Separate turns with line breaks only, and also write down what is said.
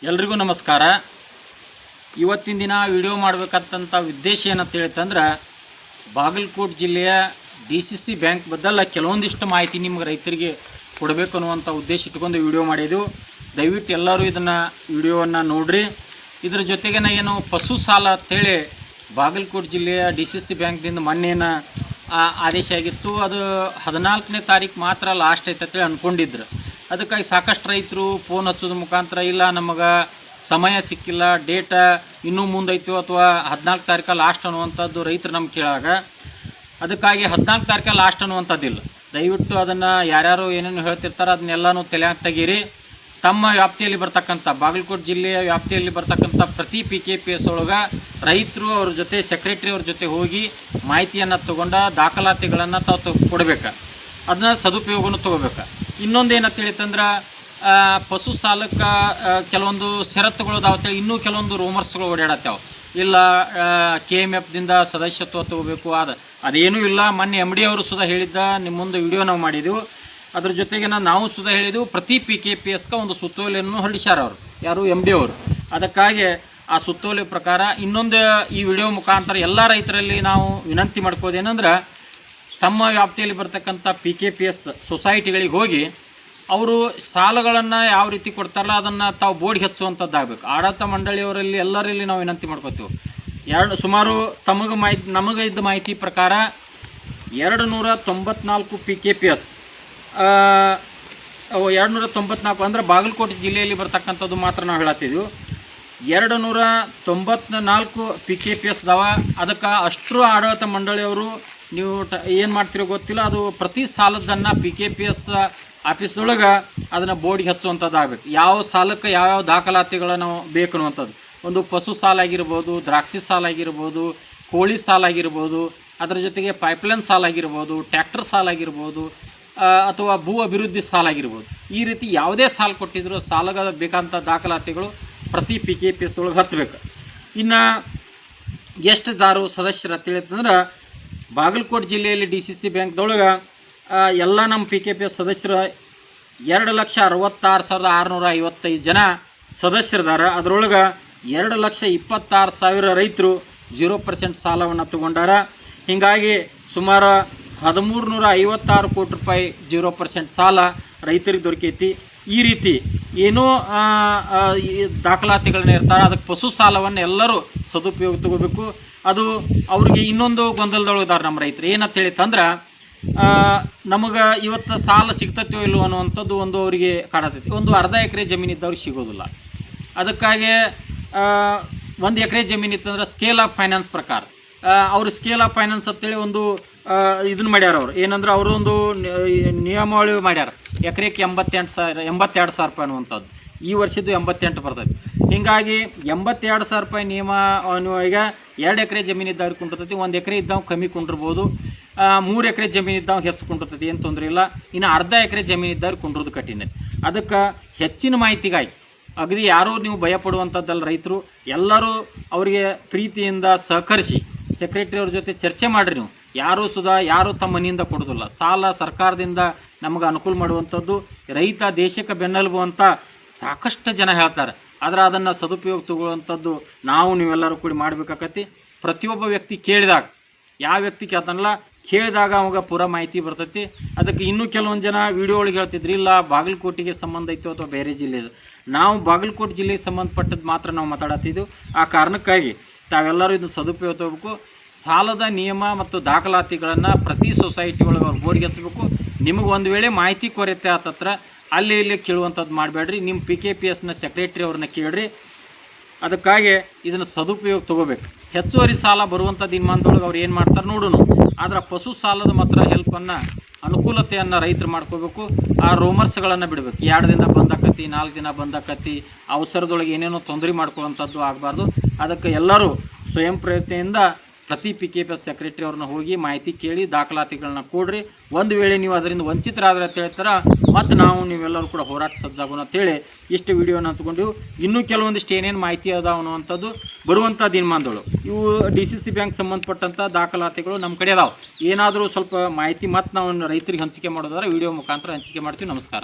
ಎಲ್ರಿಗೂ ನಮಸ್ಕಾರ. ಇವತ್ತಿನ ದಿನ ವಿಡಿಯೋ ಮಾಡಬೇಕಂತ ಉದ್ದೇಶ ಏನಂತ ಹೇಳಿತಂದ್ರೆ ಬಾಗಲಕೋಟೆ ಜಿಲ್ಲೆಯ DCC ಬ್ಯಾಂಕ್ ಬದಲ ಕೆಲವೊಂದಿಷ್ಟು ಮಾಹಿತಿ ನಿಮಗೆ ರೈತರಿಗೆ ಕೊಡಬೇಕು ಅನ್ನುವಂಥ ಉದ್ದೇಶ ಇಟ್ಕೊಂಡು ವಿಡಿಯೋ ಮಾಡಿದ್ದು. ದಯವಿಟ್ಟು ಎಲ್ಲರೂ ಇದನ್ನು ವಿಡಿಯೋವನ್ನು ನೋಡ್ರಿ. ಇದರ ಜೊತೆಗೆ ಏನು ಪಶು ಸಾಲ ಅಂತೇಳಿ ಬಾಗಲಕೋಟೆ ಜಿಲ್ಲೆಯ DCC ಬ್ಯಾಂಕ್ನಿಂದ ಮೊನ್ನೇನ ಆದೇಶ ಆಗಿತ್ತು. ಅದು 14ನೇ ತಾರೀಕು ಮಾತ್ರ ಲಾಸ್ಟ್ ಐತೆ ಅಂತೇಳಿ ಅಂದ್ಕೊಂಡಿದ್ರು. ಅದಕ್ಕಾಗಿ ಸಾಕಷ್ಟು ರೈತರು ಫೋನ್ ಹಚ್ಚೋದ್ರ ಮುಖಾಂತರ ಇಲ್ಲ ನಮಗೆ ಸಮಯ ಸಿಕ್ಕಿಲ್ಲ, ಡೇಟ ಇನ್ನೂ ಮುಂದೈತೋ ಅಥವಾ 14 ತಾರೀಕು ಲಾಸ್ಟ್ ಅನ್ನುವಂಥದ್ದು ರೈತರು ನಮ್ಗೆ ಕೇಳಾಗ, ಅದಕ್ಕಾಗಿ 14 ತಾರೀಕು ಲಾಸ್ಟ್ ಅನ್ನುವಂಥದ್ದಿಲ್ಲ. ದಯವಿಟ್ಟು ಅದನ್ನು ಯಾರ್ಯಾರು ಏನೇನು ಹೇಳ್ತಿರ್ತಾರೆ ಅದನ್ನೆಲ್ಲನೂ ತಲೆಯಾಗಿ ತೆಗೀರಿ. ತಮ್ಮ ವ್ಯಾಪ್ತಿಯಲ್ಲಿ ಬರ್ತಕ್ಕಂಥ ಬಾಗಲಕೋಟೆ ಜಿಲ್ಲೆಯ ವ್ಯಾಪ್ತಿಯಲ್ಲಿ ಬರ್ತಕ್ಕಂಥ ಪ್ರತಿ PKPS ಒಳಗೆ ರೈತರು ಅವ್ರ ಜೊತೆ ಸೆಕ್ರೆಟ್ರಿ ಅವ್ರ ಜೊತೆ ಹೋಗಿ ಮಾಹಿತಿಯನ್ನು ತೊಗೊಂಡ ದಾಖಲಾತಿಗಳನ್ನು ತಾವು ಕೊಡಬೇಕು. ಅದನ್ನ ಸದುಪಯೋಗನೂ ತೊಗೋಬೇಕು. ಇನ್ನೊಂದು ಏನಂತ ಹೇಳಿತಂದ್ರೆ ಪಶು ಸಾಲಕ್ಕೆ ಕೆಲವೊಂದು ಷರತ್ತುಗಳು ಅದಾವತ್ತೇಳಿ ಇನ್ನೂ ಕೆಲವೊಂದು ರೂಮರ್ಸ್ಗಳು ಓಡಾಡತ್ತಾವೆ. ಇಲ್ಲ KMFದಿಂದ ಸದಸ್ಯತ್ವ ತೊಗೋಬೇಕು, ಅದೇನೂ ಇಲ್ಲ. ಮೊನ್ನೆ MD ಅವರು ಸುಧಾ ಹೇಳಿದ್ದ ನಿಮ್ಮ ಮುಂದೆ ವಿಡಿಯೋ ನಾವು ಮಾಡಿದೆವು. ಅದ್ರ ಜೊತೆಗೆ ನಾವು ಸುಧಾ ಹೇಳಿದೆವು ಪ್ರತಿ PKPSಗೆ ಒಂದು ಸುತ್ತೋಲೆಯನ್ನು ಹೊರಡಿಸ್ಯಾರ ಅವರು, ಯಾರು MD ಅವರು. ಅದಕ್ಕಾಗಿ ಆ ಸುತ್ತೋಲೆ ಪ್ರಕಾರ ಇನ್ನೊಂದು ಈ ವಿಡಿಯೋ ಮುಖಾಂತರ ಎಲ್ಲ ರೈತರಲ್ಲಿ ನಾವು ವಿನಂತಿ ಮಾಡ್ಕೋದೇನೆಂದ್ರೆ ತಮ್ಮ ವ್ಯಾಪ್ತಿಯಲ್ಲಿ ಬರ್ತಕ್ಕಂಥ PKPS ಸೊಸೈಟಿಗಳಿಗೆ ಹೋಗಿ ಅವರು ಸಾಲಗಳನ್ನು ಯಾವ ರೀತಿ ಕೊಡ್ತಾರಲ್ಲ ಅದನ್ನು ತಾವು ಬೋರ್ಡ್ ಹಚ್ಚುವಂಥದ್ದಾಗಬೇಕು. ಆಡಳಿತ ಮಂಡಳಿಯವರಲ್ಲಿ ಎಲ್ಲರಲ್ಲಿ ನಾವು ವಿನಂತಿ ಮಾಡ್ಕೋತೀವಿ. ಸುಮಾರು ನಮಗೆ ಇದ್ದ ಮಾಹಿತಿ ಪ್ರಕಾರ 294 PKPS 294 ಅಂದರೆ ಬಾಗಲಕೋಟೆ ಜಿಲ್ಲೆಯಲ್ಲಿ ಬರ್ತಕ್ಕಂಥದ್ದು ಮಾತ್ರ ನಾವು ಹೇಳತ್ತಿದ್ವಿ. 294 PKPS ಅದಾವ. ಅದಕ್ಕೆ ಅಷ್ಟರು ಆಡಳಿತ ಮಂಡಳಿಯವರು ನೀವು ಏನು ಮಾಡ್ತಿರೋ ಗೊತ್ತಿಲ್ಲ, ಅದು ಪ್ರತಿ ಸಾಲದನ್ನು PKPS ಆಫೀಸ್ದೊಳಗೆ ಅದನ್ನು ಬೋರ್ಡಿಗೆ ಹಚ್ಚುವಂಥದ್ದಾಗಬೇಕು. ಯಾವ ಸಾಲಕ್ಕೆ ಯಾವ್ಯಾವ ದಾಖಲಾತಿಗಳನ್ನು ನಾವು ಬೇಕು ಅನ್ನುವಂಥದ್ದು. ಒಂದು ಪಶು ಸಾಲ ಆಗಿರ್ಬೋದು, ದ್ರಾಕ್ಷಿ ಸಾಲ ಆಗಿರ್ಬೋದು, ಕೋಳಿ ಸಾಲ ಆಗಿರ್ಬೋದು, ಅದರ ಜೊತೆಗೆ ಪೈಪ್ಲೈನ್ ಸಾಲ ಆಗಿರ್ಬೋದು, ಟ್ರ್ಯಾಕ್ಟರ್ ಸಾಲ ಆಗಿರ್ಬೋದು, ಅಥವಾ ಭೂ ಅಭಿವೃದ್ಧಿ ಸಾಲ ಆಗಿರ್ಬೋದು. ಈ ರೀತಿ ಯಾವುದೇ ಸಾಲ ಕೊಟ್ಟಿದ್ರು ಸಾಲಗಳ ಬೇಕಂತ ದಾಖಲಾತಿಗಳು ಪ್ರತಿ PKPS ಒಳಗೆ ಹಚ್ಚಬೇಕು. ಇನ್ನು ಎಷ್ಟು ಸದಸ್ಯರು ಅಂತ ಹೇಳಿತಂದ್ರೆ ಬಾಗಲಕೋಟೆ ಜಿಲ್ಲೆಯಲ್ಲಿ DCC ಬ್ಯಾಂಕ್ದೊಳಗೆ ಎಲ್ಲ ನಮ್ಮ PKPS ಸದಸ್ಯರು 2,66,655 ಜನ ಸದಸ್ಯರಿದ್ದಾರೆ. ಅದರೊಳಗೆ 2,26,000 ರೈತರು 0% ಸಾಲವನ್ನು ತಗೊಂಡಾರ. ಹೀಗಾಗಿ ಸುಮಾರು 1,356 ಕೋಟಿ ರೂಪಾಯಿ 0% ಸಾಲ ರೈತರಿಗೆ ದೊರಕೈತಿ. ಈ ರೀತಿ ಏನೋ ದಾಖಲಾತಿಗಳನ್ನ ಇರ್ತಾರೆ. ಅದಕ್ಕೆ ಪಶು ಸಾಲವನ್ನು ಎಲ್ಲರೂ ಸದುಪಯೋಗ ತಗೋಬೇಕು. ಅದು ಅವ್ರಿಗೆ ಇನ್ನೊಂದು ಗೊಂದಲದೊಳಗಿದ್ದಾರೆ ನಮ್ಮ ರೈತರು. ಏನಂತ ಹೇಳಿತಂದ್ರೆ ನಮಗೆ ಇವತ್ತು ಸಾಲ ಸಿಗ್ತೈತೋ ಇಲ್ಲೋ ಅನ್ನುವಂಥದ್ದು ಒಂದು ಅವರಿಗೆ ಕಾಡತೈತಿ. ಒಂದು ಅರ್ಧ ಎಕರೆ ಜಮೀನಿದ್ದವ್ರಿಗೆ ಸಿಗೋದಿಲ್ಲ. ಅದಕ್ಕಾಗಿ 1 ಎಕರೆ ಜಮೀನು ಇತ್ತಂದ್ರೆ ಸ್ಕೇಲ್ ಆಫ್ ಫೈನಾನ್ಸ್ ಪ್ರಕಾರ ಅವರು ಸ್ಕೇಲ್ ಆಫ್ ಫೈನಾನ್ಸ್ ಅಂತೇಳಿ ಒಂದು ಇದನ್ನು ಮಾಡ್ಯಾರ. ಅವರು ಏನಂದ್ರೆ ಅವರು ಒಂದು ನಿಯಮಾವಳಿ ಮಾಡ್ಯಾರ. ಎಕರೆಗೆ 82,000 ರೂಪಾಯಿ ಅನ್ನುವಂಥದ್ದು. ಈ ವರ್ಷದ್ದು 88 ಬರ್ತೈತಿ. ಹೀಗಾಗಿ 82,000 ರೂಪಾಯಿ ನಿಯಮ ಈಗ 2 ಎಕರೆ ಜಮೀನು ಇದ್ದವ್ರಿಗೆ ಕುಂಡಿರ್ತೈತಿ, 1 ಎಕರೆ ಇದ್ದವ್ ಕಮ್ಮಿ ಕುಂಡಿರ್ಬೋದು, 3 ಎಕರೆ ಜಮೀನು ಇದ್ದವ್ ಹೆಚ್ಚು ಕುಂಡಿರ್ತೈತಿ, ಏನು ತೊಂದರೆ ಇಲ್ಲ. ಇನ್ನು ಅರ್ಧ ಎಕರೆ ಜಮೀನು ಇದ್ದವ್ರಿಗೆ ಕುಂಡ್ರದು ಕಠಿಣ. ಅದಕ್ಕೆ ಹೆಚ್ಚಿನ ಮಾಹಿತಿಗಾಗಿ ಅಗದಿ ಯಾರೂ ನೀವು ಭಯಪಡುವಂಥದ್ದಲ್ಲ. ರೈತರು ಎಲ್ಲರೂ ಅವರಿಗೆ ಪ್ರೀತಿಯಿಂದ ಸಹಕರಿಸಿ ಸೆಕ್ರೆಟರಿ ಅವ್ರ ಜೊತೆ ಚರ್ಚೆ ಮಾಡಿರಿ. ನೀವು ಯಾರೂ ತಮ್ಮ ಮನೆಯಿಂದ ಕೊಡೋದಿಲ್ಲ. ಸಾಲ ಸರ್ಕಾರದಿಂದ ನಮಗೆ ಅನುಕೂಲ ಮಾಡುವಂಥದ್ದು. ರೈತ ದೇಶಕ್ಕೆ ಬೆನ್ನೆಲುಬು ಅಂತ ಸಾಕಷ್ಟು ಜನ ಹೇಳ್ತಾರೆ. ಆದರೆ ಅದನ್ನು ಸದುಪಯೋಗ ತಗೊಳ್ಳುವಂಥದ್ದು ನಾವು ನೀವೆಲ್ಲರೂ ಕೂಡಿ ಮಾಡಬೇಕಾಗತ್ತೆ. ಪ್ರತಿಯೊಬ್ಬ ವ್ಯಕ್ತಿ ಕೇಳಿದಾಗ, ಯಾವ ವ್ಯಕ್ತಿ ಕೇಳ್ತಾನಲ್ಲ ಕೇಳಿದಾಗ ಅವಾಗ ಪೂರ ಮಾಹಿತಿ ಬರ್ತೈತಿ. ಅದಕ್ಕೆ ಇನ್ನೂ ಕೆಲವೊಂದು ಜನ ವಿಡಿಯೋ ಒಳಗೆ ಹೇಳ್ತಿದ್ರಿ ಇಲ್ಲ ಬಾಗಲಕೋಟೆಗೆ ಸಂಬಂಧ ಇತ್ತು ಅಥವಾ ಬೇರೆ ಜಿಲ್ಲೆದು. ನಾವು ಬಾಗಲಕೋಟೆ ಜಿಲ್ಲೆಗೆ ಸಂಬಂಧಪಟ್ಟದ್ದು ಮಾತ್ರ ನಾವು ಮಾತಾಡತ್ತಿದ್ದೆವು. ಆ ಕಾರಣಕ್ಕಾಗಿ ತಾವೆಲ್ಲರೂ ಇದನ್ನು ಸದುಪಯೋಗ ತಗೋಬೇಕು. ಸಾಲದ ನಿಯಮ ಮತ್ತು ದಾಖಲಾತಿಗಳನ್ನು ಪ್ರತಿ ಸೊಸೈಟಿ ಒಳಗೆ ಅವ್ರು ಬೋರ್ಡ್ಗೆ ಹಚ್ಚಬೇಕು. ನಿಮಗೆ ಒಂದು ವೇಳೆ ಮಾಹಿತಿ ಕೊರತೆ ಆತತ್ರ ಅಲ್ಲಿ ಇಲ್ಲಿ ಕೇಳುವಂಥದ್ದು ಮಾಡಬೇಡ್ರಿ. ನಿಮ್ಮ PKPSನ ಸೆಕ್ರೆಟ್ರಿ ಅವ್ರನ್ನ ಕೇಳ್ರಿ. ಅದಕ್ಕಾಗಿ ಇದನ್ನು ಸದುಪಯೋಗ ತಗೋಬೇಕು. ಹೆಚ್ಚುವರಿ ಸಾಲ ಬರುವಂಥ ದಿನಮಾನದೊಳಗೆ ಅವ್ರು ಏನು ಮಾಡ್ತಾರೆ ನೋಡೋಣ. ಆದರೆ ಪಶು ಸಾಲದ ಮಾತ್ರ ಹೆಲ್ಪನ್ನು ಅನುಕೂಲತೆಯನ್ನು ರೈತರು ಮಾಡ್ಕೋಬೇಕು. ಆ ರೂಮರ್ಸ್ಗಳನ್ನು ಬಿಡಬೇಕು. 2 ದಿನ ಬಂದಾಕತಿ, 4 ದಿನ ಬಂದಾಕತಿ, ಅವಸರದೊಳಗೆ ಏನೇನೋ ತೊಂದರೆ ಮಾಡ್ಕೊಳ್ಳುವಂಥದ್ದು ಆಗಬಾರ್ದು. ಅದಕ್ಕೆ ಎಲ್ಲರೂ ಸ್ವಯಂ ಪ್ರಯತ್ನದಿಂದ ಪ್ರತಿ PKPS ಸೆಕ್ರೆಟರಿ ಅವ್ರನ್ನ ಹೋಗಿ ಮಾಹಿತಿ ಕೇಳಿ ದಾಖಲಾತಿಗಳನ್ನ ಕೊಡ್ರಿ. ಒಂದು ವೇಳೆ ನೀವು ಅದರಿಂದ ವಂಚಿತರಾದ್ರೆ ಅಂತ ಹೇಳ್ತಾರೆ ಮತ್ತು ನೀವೆಲ್ಲರೂ ಕೂಡ ಹೋರಾಟ ಸಜ್ಜಾಗೋಣ ಅಂತೇಳಿ ಇಷ್ಟು ವಿಡಿಯೋನ ಹಂಚ್ಕೊಂಡಿವು. ಇನ್ನೂ ಕೆಲವೊಂದಿಷ್ಟು ಏನೇನು ಮಾಹಿತಿ ಅದಾವ ಅನ್ನುವಂಥದ್ದು ಬರುವಂಥ ದಿನಮಾನದಳು. ಇವು DCC ಬ್ಯಾಂಕ್ ಸಂಬಂಧಪಟ್ಟಂಥ ದಾಖಲಾತಿಗಳು ನಮ್ಮ ಕಡೆ ಅದಾವೆ. ಏನಾದರೂ ಸ್ವಲ್ಪ ಮಾಹಿತಿ ಮತ್ತು ನಾವು ರೈತರಿಗೆ ಹಂಚಿಕೆ ಮಾಡೋದಾದ್ರೆ ವಿಡಿಯೋ ಮುಖಾಂತರ ಹಂಚಿಕೆ ಮಾಡ್ತೀವಿ. ನಮಸ್ಕಾರ.